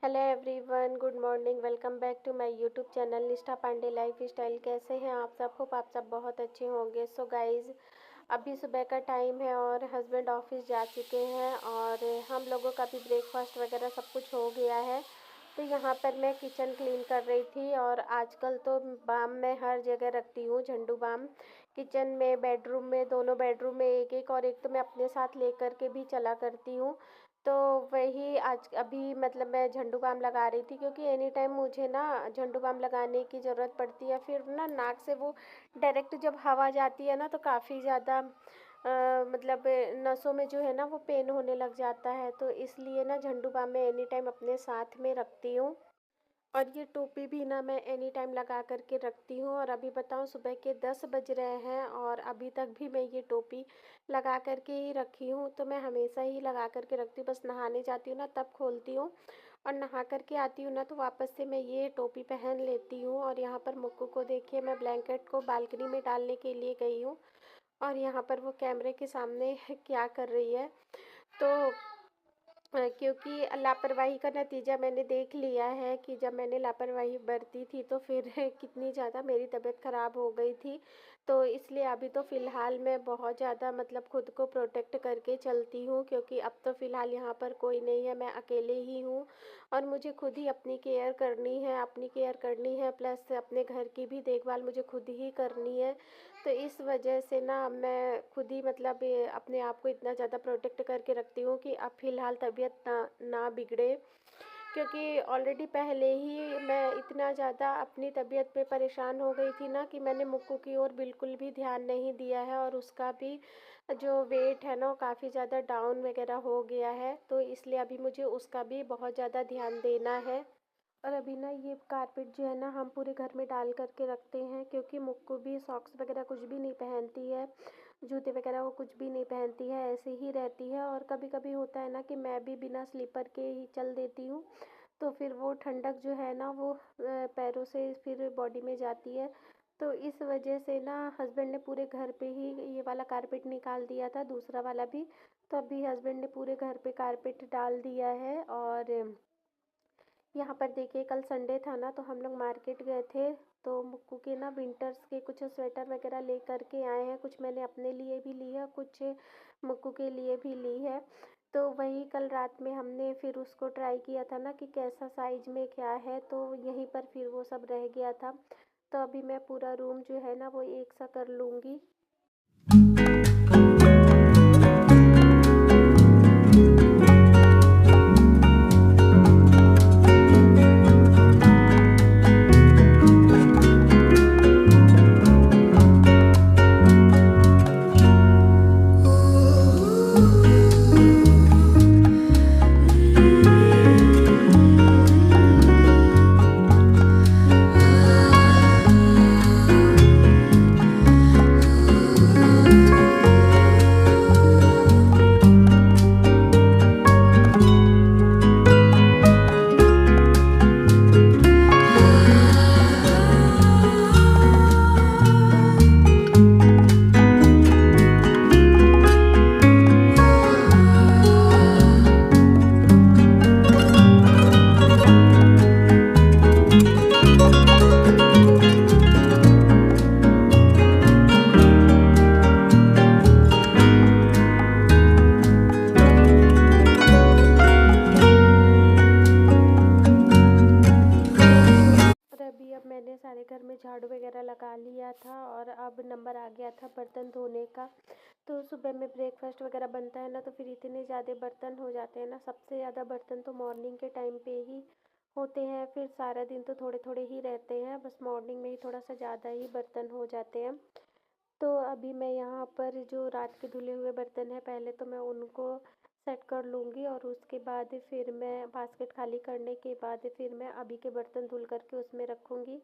Hello everyone, good morning. Welcome back to my YouTube channel Nishtha Pandey life style. कैसे हैं आप सब? होप आप सब बहुत अच्छे होंगे। सो गाइज़, अभी सुबह का टाइम है और हस्बैंड ऑफिस जा चुके हैं और हम लोगों का भी ब्रेकफास्ट वगैरह सब कुछ हो गया है। तो यहाँ पर मैं किचन क्लीन कर रही थी और आजकल तो बाम मैं हर जगह रखती हूँ, झंडू बाम। किचन में, बेडरूम में, दोनों बेडरूम में एक एक, और एक तो मैं अपने साथ लेकर के भी चला करती हूँ। तो वही आज अभी मतलब मैं झंडू बाम लगा रही थी, क्योंकि एनी टाइम मुझे ना झंडू बाम लगाने की ज़रूरत पड़ती है। फिर ना नाक से वो डायरेक्ट जब हवा जाती है ना, तो काफ़ी ज़्यादा मतलब नसों में जो है ना वो पेन होने लग जाता है। तो इसलिए ना झंडू बाम मैं एनी टाइम अपने साथ में रखती हूँ। और ये टोपी भी ना मैं एनी टाइम लगा कर के रखती हूँ। और अभी बताऊँ, सुबह के 10 बज रहे हैं और अभी तक भी मैं ये टोपी लगा कर के ही रखी हूँ। तो मैं हमेशा ही लगा कर के रखती हूँ, बस नहाने जाती हूँ ना तब खोलती हूँ, और नहा कर के आती हूँ ना तो वापस से मैं ये टोपी पहन लेती हूँ। और यहाँ पर मुक्कू को देखिए, मैं ब्लैंकेट को बालकनी में डालने के लिए गई हूँ और यहाँ पर वो कैमरे के सामने क्या कर रही है। तो क्योंकि लापरवाही का नतीजा मैंने देख लिया है कि जब मैंने लापरवाही बरती थी तो फिर कितनी ज़्यादा मेरी तबीयत ख़राब हो गई थी। तो इसलिए अभी तो फ़िलहाल मैं बहुत ज़्यादा मतलब खुद को प्रोटेक्ट करके चलती हूँ, क्योंकि अब तो फ़िलहाल यहाँ पर कोई नहीं है, मैं अकेले ही हूँ और मुझे खुद ही अपनी केयर करनी है, प्लस अपने घर की भी देखभाल मुझे खुद ही करनी है। तो इस वजह से ना मैं खुद ही मतलब अपने आप को इतना ज़्यादा प्रोटेक्ट करके रखती हूँ कि अब फ़िलहाल तबीयत ना बिगड़े। क्योंकि ऑलरेडी पहले ही मैं इतना ज़्यादा अपनी तबीयत पे परेशान हो गई थी ना कि मैंने मुक्कू की ओर बिल्कुल भी ध्यान नहीं दिया है, और उसका भी जो वेट है ना वो काफ़ी ज़्यादा डाउन वगैरह हो गया है। तो इसलिए अभी मुझे उसका भी बहुत ज़्यादा ध्यान देना है। और अभी ना ये कारपेट जो है ना हम पूरे घर में डाल करके रखते हैं, क्योंकि मुक्कू भी सॉक्स वगैरह कुछ भी नहीं पहनती है, जूते वगैरह वो कुछ भी नहीं पहनती है, ऐसे ही रहती है। और कभी कभी होता है ना कि मैं भी बिना स्लीपर के ही चल देती हूँ, तो फिर वो ठंडक जो है ना वो पैरों से फिर बॉडी में जाती है। तो इस वजह से ना हस्बैंड ने पूरे घर पे ही ये वाला कारपेट निकाल दिया था, दूसरा वाला भी। तो अभी हस्बैंड ने पूरे घर पे कारपेट डाल दिया है। और यहाँ पर देखिए, कल संडे था ना तो हम लोग मार्केट गए थे, तो मुक्कू के ना विंटर्स के कुछ स्वेटर वगैरह ले करके आए हैं। कुछ मैंने अपने लिए भी ली है, कुछ मुक्कू के लिए भी ली है। तो वही कल रात में हमने फिर उसको ट्राई किया था ना कि कैसा साइज में क्या है, तो यहीं पर फिर वो सब रह गया था। तो अभी मैं पूरा रूम जो है ना वो एक सा कर लूँगी। अब मैंने सारे घर में झाड़ू वगैरह लगा लिया था और अब नंबर आ गया था बर्तन धोने का। तो सुबह में ब्रेकफास्ट वगैरह बनता है ना, तो फिर इतने ज़्यादा बर्तन हो जाते हैं ना, सबसे ज़्यादा बर्तन तो मॉर्निंग के टाइम पे ही होते हैं। फिर सारा दिन तो थोड़े थोड़े ही रहते हैं, बस मॉर्निंग में ही थोड़ा सा ज़्यादा ही बर्तन हो जाते हैं। तो अभी मैं यहाँ पर जो रात के धुले हुए बर्तन हैं, पहले तो मैं उनको सेट कर लूँगी, और उसके बाद फिर मैं बास्केट खाली करने के बाद फिर मैं अभी के बर्तन धुल करके उसमें रखूँगी।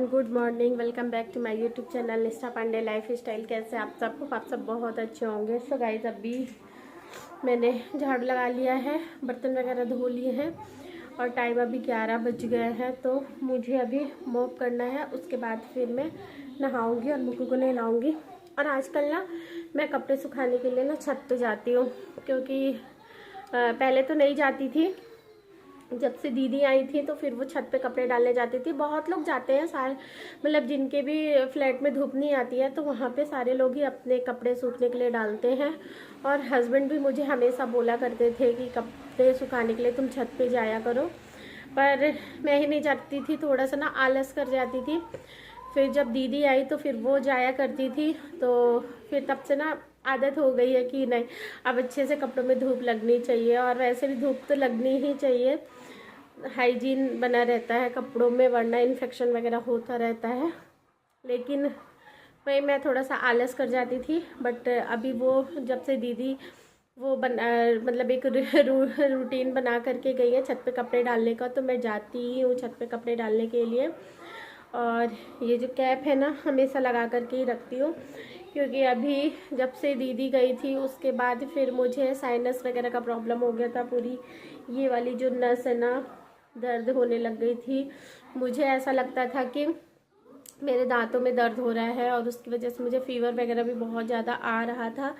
Everyone, good morning. Welcome back to my YouTube channel Nishtha Pandey life style. कैसे आप सब बहुत अच्छे होंगे। सो गाइस, अभी मैंने झाड़ू लगा लिया है, बर्तन वगैरह धो लिए हैं और टाइम अभी 11 बज गए हैं। तो मुझे अभी मॉप करना है, उसके बाद फिर मैं नहाऊंगी और मुक्कू को नहलाऊंगी। और आजकल ना मैं कपड़े सुखाने के लिए ना छत पे जाती हूँ, क्योंकि पहले तो नहीं जाती थी। जब से दीदी आई थी तो फिर वो छत पे कपड़े डालने जाती थी। बहुत लोग जाते हैं, सारे मतलब जिनके भी फ्लैट में धूप नहीं आती है तो वहाँ पे सारे लोग ही अपने कपड़े सूखने के लिए डालते हैं। और हस्बैंड भी मुझे हमेशा बोला करते थे कि कपड़े सुखाने के लिए तुम छत पे जाया करो, पर मैं ही नहीं जाती थी, थोड़ा सा ना आलस कर जाती थी। फिर जब दीदी आई तो फिर वो जाया करती थी, तो फिर तब से ना आदत हो गई है कि नहीं, अब अच्छे से कपड़ों में धूप लगनी चाहिए। और वैसे भी धूप तो लगनी ही चाहिए, हाइजीन बना रहता है कपड़ों में, वरना इन्फेक्शन वगैरह होता रहता है। लेकिन वही मैं थोड़ा सा आलस कर जाती थी। बट अभी वो जब से दीदी वो मतलब एक रूटीन बना करके गई है छत पे कपड़े डालने का, तो मैं जाती ही हूँ छत पे कपड़े डालने के लिए। और ये जो कैप है ना, हमेशा लगा करके ही रखती हूँ, क्योंकि अभी जब से दीदी गई थी उसके बाद फिर मुझे साइनस वगैरह का प्रॉब्लम हो गया था। पूरी ये वाली जो नस है ना, दर्द होने लग गई थी। मुझे ऐसा लगता था कि मेरे दांतों में दर्द हो रहा है, और उसकी वजह से मुझे फ़ीवर वगैरह भी बहुत ज़्यादा आ रहा था।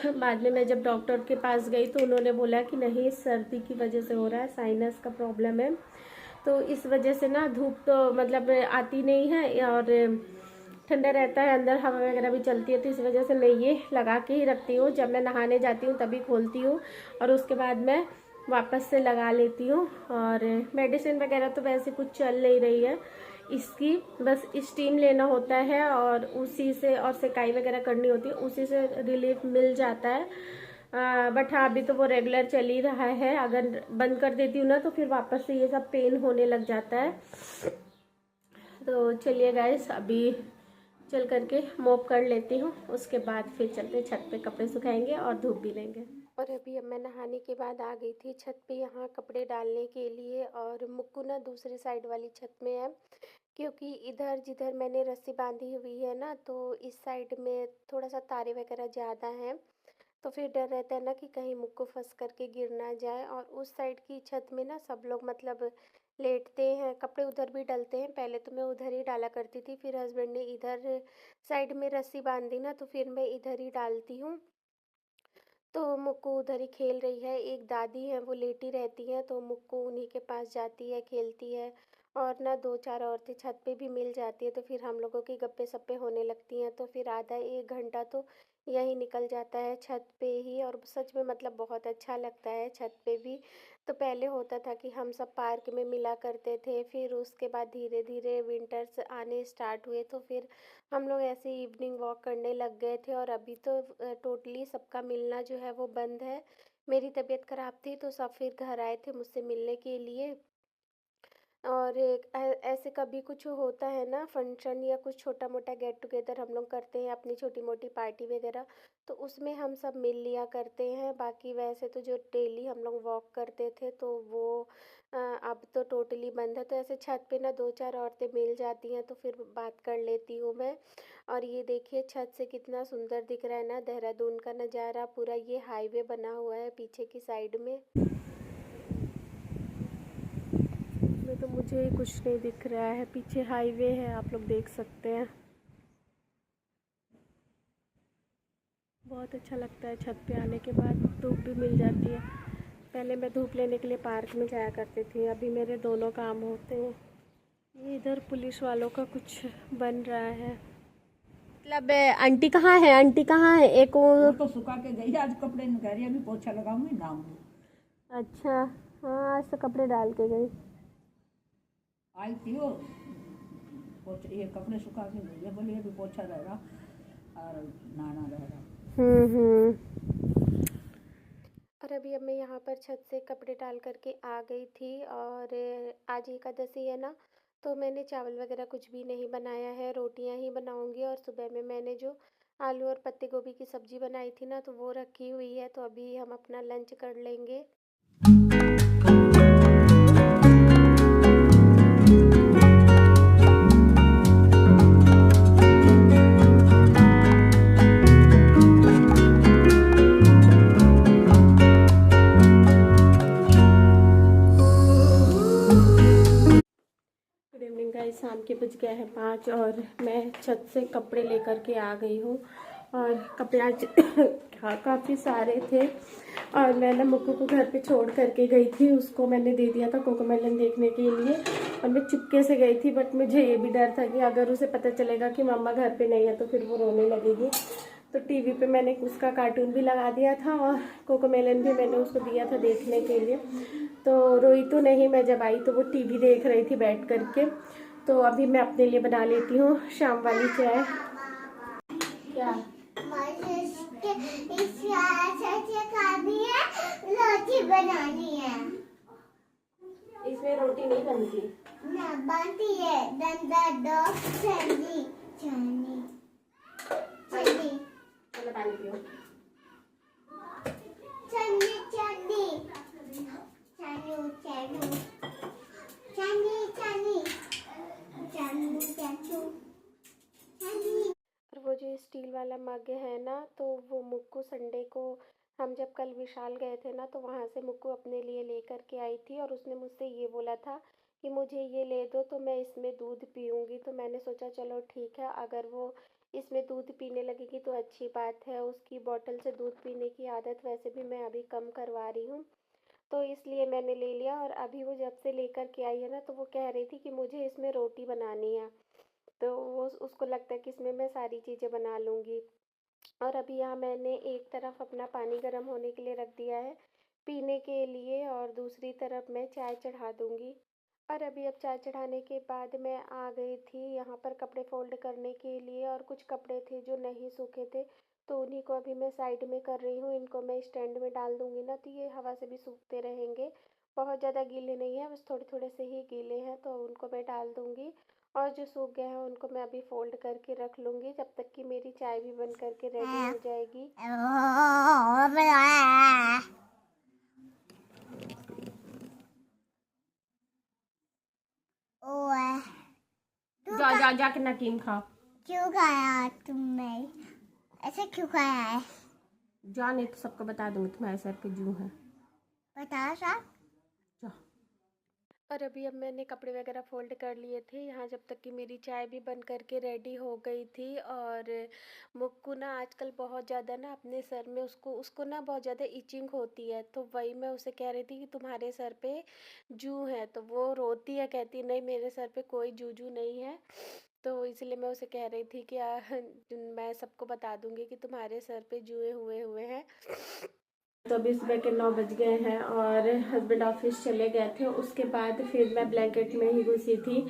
बाद में मैं जब डॉक्टर के पास गई तो उन्होंने बोला कि नहीं, सर्दी की वजह से हो रहा है, साइनस का प्रॉब्लम है। तो इस वजह से ना धूप तो मतलब आती नहीं है और ठंडा रहता है, अंदर हवा वगैरह भी चलती है, तो इस वजह से मैं ये लगा के ही रखती हूँ। जब मैं नहाने जाती हूँ तभी खोलती हूँ और उसके बाद मैं वापस से लगा लेती हूँ। और मेडिसिन वगैरह तो वैसे कुछ चल नहीं रही है इसकी, बस स्टीम लेना होता है और उसी से, और सेकाई वगैरह करनी होती है, उसी से रिलीफ मिल जाता है। बट हाँ, अभी तो वो रेगुलर चल ही रहा है। अगर बंद कर देती हूँ ना तो फिर वापस से ये सब पेन होने लग जाता है। तो चलिए गाइस, अभी चल करके मॉप कर लेती हूँ, उसके बाद फिर चलते छत पे कपड़े सुखाएंगे और धूप भी लेंगे। और अभी अब मैं नहाने के बाद आ गई थी छत पे यहाँ कपड़े डालने के लिए। और मुक्कू ना दूसरी साइड वाली छत में है, क्योंकि इधर जिधर मैंने रस्सी बांधी हुई है ना, तो इस साइड में थोड़ा सा तारे वगैरह ज़्यादा हैं, तो फिर डर रहता है ना कि कहीं मुक्कू फंस करके गिर ना जाए। और उस साइड की छत में ना सब लोग मतलब लेटते हैं, कपड़े उधर भी डलते हैं। पहले तो मैं उधर ही डाला करती थी, फिर हस्बैंड ने इधर साइड में रस्सी बांधी ना, तो फिर मैं इधर ही डालती हूँ। तो मुक्कू उधर ही खेल रही है। एक दादी है, वो लेटी रहती हैं, तो मुक्कू उन्हीं के पास जाती है, खेलती है। और ना दो चार औरतें छत पे भी मिल जाती है, तो फिर हम लोगों की गप्पे सप्पे होने लगती हैं। तो फिर आधा एक घंटा तो यही निकल जाता है छत पे ही। और सच में मतलब बहुत अच्छा लगता है छत पे भी। तो पहले होता था कि हम सब पार्क में मिला करते थे, फिर उसके बाद धीरे धीरे विंटर्स आने स्टार्ट हुए, तो फिर हम लोग ऐसे इवनिंग वॉक करने लग गए थे। और अभी तो टोटली सबका मिलना जो है वो बंद है। मेरी तबीयत ख़राब थी तो सब फिर घर आए थे मुझसे मिलने के लिए। और ऐसे कभी कुछ होता है ना फंक्शन या कुछ छोटा मोटा गेट टुगेदर हम लोग करते हैं, अपनी छोटी मोटी पार्टी वगैरह, तो उसमें हम सब मिल लिया करते हैं। बाकी वैसे तो जो डेली हम लोग वॉक करते थे तो वो अब तो टोटली बंद है। तो ऐसे छत पे ना दो चार औरतें मिल जाती हैं तो फिर बात कर लेती हूँ मैं। और ये देखिए छत से कितना सुंदर दिख रहा है ना देहरादून का नज़ारा। पूरा ये हाईवे बना हुआ है पीछे की साइड में तो मुझे कुछ नहीं दिख रहा है। पीछे हाईवे है, आप लोग देख सकते हैं। बहुत अच्छा लगता है छत पे आने के बाद, धूप भी मिल जाती है। पहले मैं धूप लेने के लिए पार्क में जाया करती थी, अभी मेरे दोनों काम होते हैं। ये इधर पुलिस वालों का कुछ बन रहा है। मतलब आंटी कहाँ है, आंटी कहाँ है? एक वो तो सुखा के गई, आज कपड़े निकाल रही, अभी पोछा लगाऊंगी नहाऊंगी। अच्छा, हाँ आज तो कपड़े डाल के गई। आई थी वो ये कपड़े सुखा के गई है, बोली अभी पोछा रहेगा और नहाना रहेगा। और अभी अब मैं यहाँ पर छत से कपड़े डाल करके आ गई थी। और आज एकादशी है ना, तो मैंने चावल वगैरह कुछ भी नहीं बनाया है, रोटियाँ ही बनाऊंगी। और सुबह में मैंने जो आलू और पत्ते गोभी की सब्ज़ी बनाई थी ना, तो वो रखी हुई है, तो अभी हम अपना लंच कर लेंगे। बज गए हैं 5 और मैं छत से कपड़े लेकर के आ गई हूँ। और कपड़े आज काफ़ी सारे थे और मैं ना मुक्कू को घर पे छोड़ करके गई थी। उसको मैंने दे दिया था कोकोमेलन देखने के लिए और मैं चुपके से गई थी। बट मुझे ये भी डर था कि अगर उसे पता चलेगा कि मम्मा घर पे नहीं है तो फिर वो रोने लगेगी। तो टीवी पे मैंने उसका कार्टून भी लगा दिया था और कोकोमेलन भी मैंने उसको दिया था देखने के लिए। तो रोई तो नहीं, मैं जब आई तो वो टीवी देख रही थी बैठ करके। तो अभी मैं अपने लिए बना लेती हूँ शाम वाली चाय। क्या रोटी बनानी है। इसमें रोटी नहीं बनती ना, बनती है। दंदा दो चनी चनी चनी चलो पानी पियो। चनी चनी चनी चनी चनी चनी चनी चनी। और वो जो स्टील वाला मग है ना, तो वो मुक्कू संडे को हम जब कल विशाल गए थे ना, तो वहाँ से मुक्कू अपने लिए लेकर के आई थी और उसने मुझसे ये बोला था कि मुझे ये ले दो तो मैं इसमें दूध पीऊँगी। तो मैंने सोचा चलो ठीक है, अगर वो इसमें दूध पीने लगेगी तो अच्छी बात है। उसकी बॉटल से दूध पीने की आदत वैसे भी मैं अभी कम करवा रही हूँ, तो इसलिए मैंने ले लिया। और अभी वो जब से लेकर के आई है ना, तो वो कह रही थी कि मुझे इसमें रोटी बनानी है। तो वो उसको लगता है कि इसमें मैं सारी चीज़ें बना लूँगी। और अभी यहाँ मैंने एक तरफ अपना पानी गर्म होने के लिए रख दिया है पीने के लिए और दूसरी तरफ मैं चाय चढ़ा दूँगी। और अभी अब चाय चढ़ाने के बाद मैं आ गई थी यहाँ पर कपड़े फोल्ड करने के लिए। और कुछ कपड़े थे जो नहीं सूखे थे, तो उन्हीं को अभी मैं साइड में कर रही हूँ। इनको मैं स्टैंड में डाल दूँगी ना, तो ये हवा से भी सूखते रहेंगे। बहुत ज़्यादा गीले नहीं है, बस थोड़े थोड़े से ही गीले हैं, तो उनको मैं डाल दूँगी। और जो सूख गए हैं उनको मैं अभी फोल्ड करके रख लूँगी, जब तक कि मेरी चाय भी बन करके रेडी हो जाएगी। जा जा जाके नकीम खाओ। क्यों खाया तुमने? ऐसे क्यों खाया है? जाने तो सबको बता दूंगी तुम्हारे सर पे जू है। बता सर। और अभी अब मैंने कपड़े वगैरह फ़ोल्ड कर लिए थे यहाँ, जब तक कि मेरी चाय भी बन करके रेडी हो गई थी। और मुक्कू ना आजकल बहुत ज़्यादा ना अपने सर में उसको उसको ना बहुत ज़्यादा इचिंग होती है। तो वही मैं उसे कह रही थी कि तुम्हारे सर पे जू है, तो वो रोती है, कहती नहीं मेरे सर पे कोई जू नहीं है। तो इसलिए मैं उसे कह रही थी कि मैं सबको बता दूंगी कि तुम्हारे सर पे जुए हुए हुए हैं। तो अभी सुबह के 9 बज गए हैं और हस्बैंड ऑफिस चले गए थे। उसके बाद फिर मैं ब्लैंकेट में ही घुसी थी,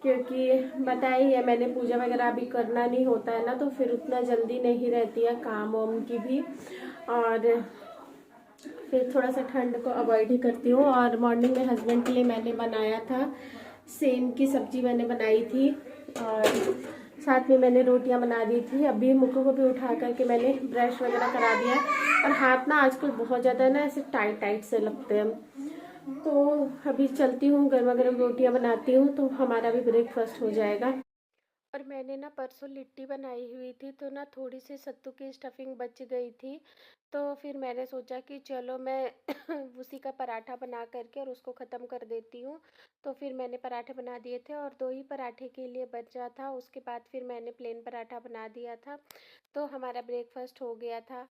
क्योंकि बताया ही है मैंने, पूजा वगैरह अभी करना नहीं होता है ना, तो फिर उतना जल्दी नहीं रहती है काम वाम की भी। और फिर थोड़ा सा ठंड को अवॉइड ही करती हूँ। और मॉर्निंग में हस्बैंड के लिए मैंने बनाया था सेम की सब्जी मैंने बनाई थी और साथ में मैंने रोटियां बना दी थी। अभी मुक्कू को भी उठा करके मैंने ब्रश वगैरह करा दिया। और हाथ ना आजकल बहुत ज़्यादा ना ऐसे टाइट टाइट से लगते हैं, तो अभी चलती हूँ, गर्मा गर्म रोटियां बनाती हूँ तो हमारा भी ब्रेकफास्ट हो जाएगा। और मैंने ना परसों लिट्टी बनाई हुई थी, तो ना थोड़ी सी सत्तू की स्टफिंग बच गई थी। तो फिर मैंने सोचा कि चलो मैं उसी का पराठा बना करके और उसको ख़त्म कर देती हूँ। तो फिर मैंने पराठे बना दिए थे और 2 ही पराठे के लिए बचा था। उसके बाद फिर मैंने प्लेन पराठा बना दिया था, तो हमारा ब्रेकफास्ट हो गया था।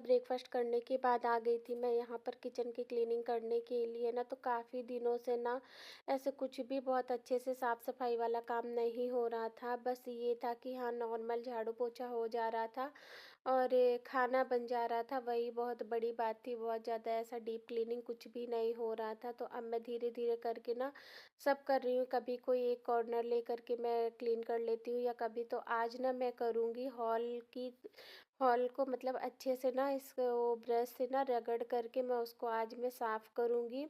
ब्रेकफास्ट करने के बाद आ गई थी मैं यहाँ पर किचन की क्लीनिंग करने के लिए ना। तो काफ़ी दिनों से ना ऐसे कुछ भी बहुत अच्छे से साफ़ सफाई वाला काम नहीं हो रहा था। बस ये था कि हाँ नॉर्मल झाड़ू पोछा हो जा रहा था और खाना बन जा रहा था, वही बहुत बड़ी बात थी। बहुत ज़्यादा ऐसा डीप क्लीनिंग कुछ भी नहीं हो रहा था। तो अब मैं धीरे धीरे करके ना सब कर रही हूँ। कभी कोई एक कॉर्नर ले करके मैं क्लीन कर लेती हूँ, या कभी तो आज ना मैं करूँगी हॉल को मतलब अच्छे से ना ना इसको ब्रश से ना रगड़ करके मैं उसको आज मैं साफ़ करूँगी,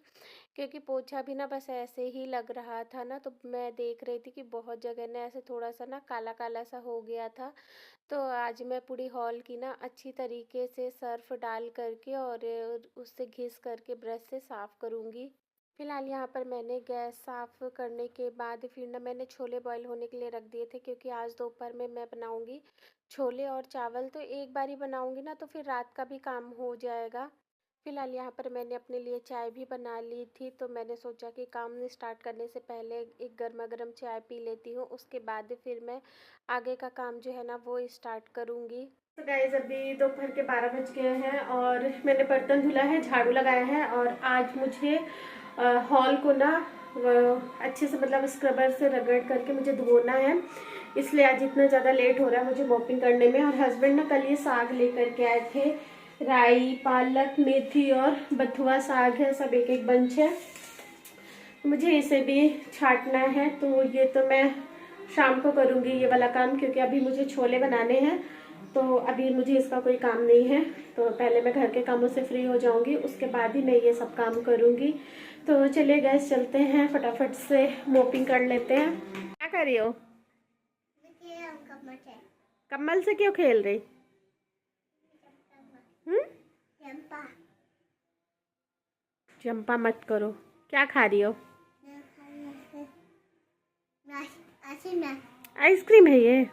क्योंकि पोछा भी ना बस ऐसे ही लग रहा था ना, तो मैं देख रही थी कि बहुत जगह ना ऐसे थोड़ा सा ना काला काला सा हो गया था। तो आज मैं पूरी हॉल की ना अच्छी तरीके से सर्फ डाल करके और उससे घिस करके ब्रश से साफ़ करूँगी। फिलहाल यहाँ पर मैंने गैस साफ़ करने के बाद फिर ना मैंने छोले बॉईल होने के लिए रख दिए थे, क्योंकि आज दोपहर में मैं बनाऊँगी छोले और चावल, तो एक बार ही बनाऊँगी ना तो फिर रात का भी काम हो जाएगा। फिलहाल यहाँ पर मैंने अपने लिए चाय भी बना ली थी, तो मैंने सोचा कि काम स्टार्ट करने से पहले एक गर्मा गर्म चाय पी लेती हूँ, उसके बाद फिर मैं आगे का काम जो है ना वो स्टार्ट करूँगी। तो गाइस अभी दोपहर के 12 बज गए हैं और मैंने बर्तन धुला है, झाड़ू लगाया है और आज मुझे हॉल को ना अच्छे से मतलब स्क्रबर से रगड़ करके मुझे धोना है, इसलिए आज इतना ज़्यादा लेट हो रहा है मुझे मॉपिंग करने में। और हस्बैंड ना कल ये साग लेकर के आए थे, राई, पालक, मेथी और बथुआ साग है, सब एक एक बंच है। मुझे इसे भी छांटना है, तो ये तो मैं शाम को करूँगी ये वाला काम, क्योंकि अभी मुझे छोले बनाने हैं, तो अभी मुझे इसका कोई काम नहीं है। तो पहले मैं घर के कामों से फ्री हो जाऊंगी, उसके बाद ही मैं ये सब काम करूँगी। तो चलिए गैस चलते हैं, फटाफट से मोपिंग कर लेते हैं। क्या कर रही हो? कमल से क्यों खेल रही? चंपा मत करो। क्या खा रही हो? आइसक्रीम है ये?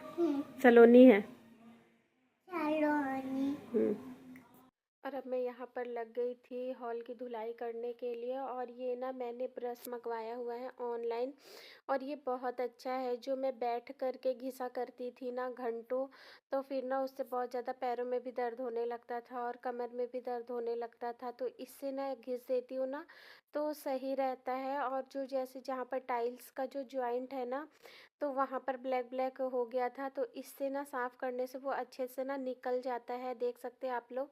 सलोनी है। और अब मैं यहाँ पर लग गई थी हॉल की धुलाई करने के लिए, और ये ना मैंने ब्रश मंगवाया हुआ है ऑनलाइन, और ये बहुत अच्छा है। जो मैं बैठ करके घिसा करती थी ना घंटों, तो फिर ना उससे बहुत ज़्यादा पैरों में भी दर्द होने लगता था और कमर में भी दर्द होने लगता था, तो इससे ना घिस देती हूँ ना तो सही रहता है। और जो जैसे जहाँ पर टाइल्स का जो जॉइंट है ना, तो वहाँ पर ब्लैक ब्लैक हो गया था, तो इससे ना साफ़ करने से वो अच्छे से ना निकल जाता है, देख सकते हैं आप लोग।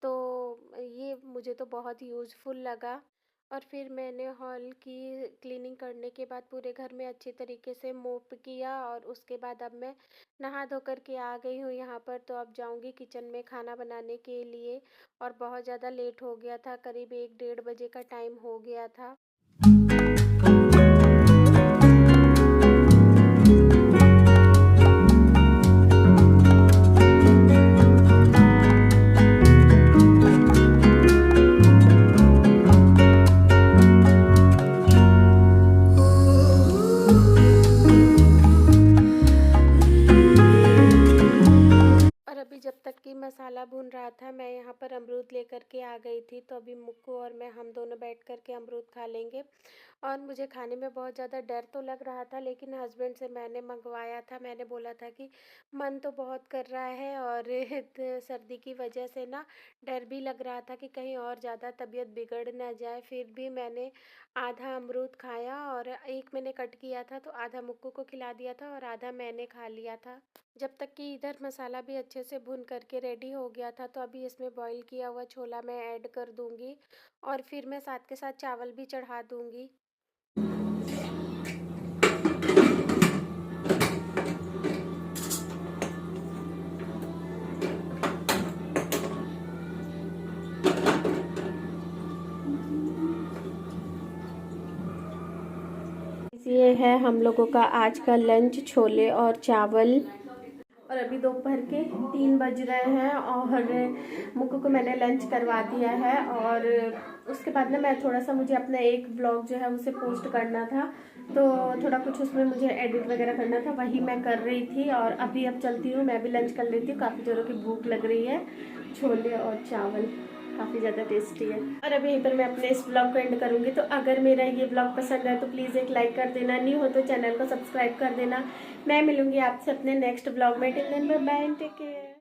तो ये मुझे तो बहुत यूज़फुल लगा। और फिर मैंने हॉल की क्लीनिंग करने के बाद पूरे घर में अच्छी तरीके से मोप किया, और उसके बाद अब मैं नहा धो कर के आ गई हूँ यहाँ पर। तो अब जाऊँगी किचन में खाना बनाने के लिए, और बहुत ज़्यादा लेट हो गया था, करीब 1-1:30 का टाइम हो गया था। अभी जब तक कि मसाला भून रहा था, मैं यहाँ पर अमरूद लेकर के आ गई थी, तो अभी मुक्कू और मैं हम दोनों बैठ कर के अमरूद खा लेंगे। और मुझे खाने में बहुत ज़्यादा डर तो लग रहा था, लेकिन हस्बैंड से मैंने मंगवाया था, मैंने बोला था कि मन तो बहुत कर रहा है, और सर्दी की वजह से ना डर भी लग रहा था कि कहीं और ज़्यादा तबीयत बिगड़ ना जाए। फिर भी मैंने आधा अमरूद खाया, और एक मैंने कट किया था तो आधा मुक्कू को खिला दिया था और आधा मैंने खा लिया था। जब तक कि इधर मसाला भी अच्छे से भून करके रेडी हो गया था, तो अभी इसमें बॉईल किया हुआ छोला मैं ऐड कर दूंगी, और फिर मैं साथ के साथ चावल भी चढ़ा दूंगी। ये है हम लोगों का आज का लंच, छोले और चावल। और अभी दोपहर के 3 बज रहे हैं, और मुक्कू को मैंने लंच करवा दिया है। और उसके बाद ना मैं थोड़ा सा, मुझे अपना एक ब्लॉग जो है उसे पोस्ट करना था, तो थोड़ा कुछ उसमें मुझे एडिट वगैरह करना था, वही मैं कर रही थी। और अभी अब चलती हूँ, मैं भी लंच कर लेती हूँ, काफ़ी जोरों की भूख लग रही है। छोले और चावल काफ़ी ज़्यादा टेस्टी है। और अभी यहीं पर मैं अपने इस ब्लॉग को एंड करूँगी। तो अगर मेरा ये ब्लॉग पसंद है तो प्लीज़ एक लाइक कर देना, न्यू हो तो चैनल को सब्सक्राइब कर देना। मैं मिलूँगी आपसे अपने नेक्स्ट ब्लॉग में। Till then bye bye, take care.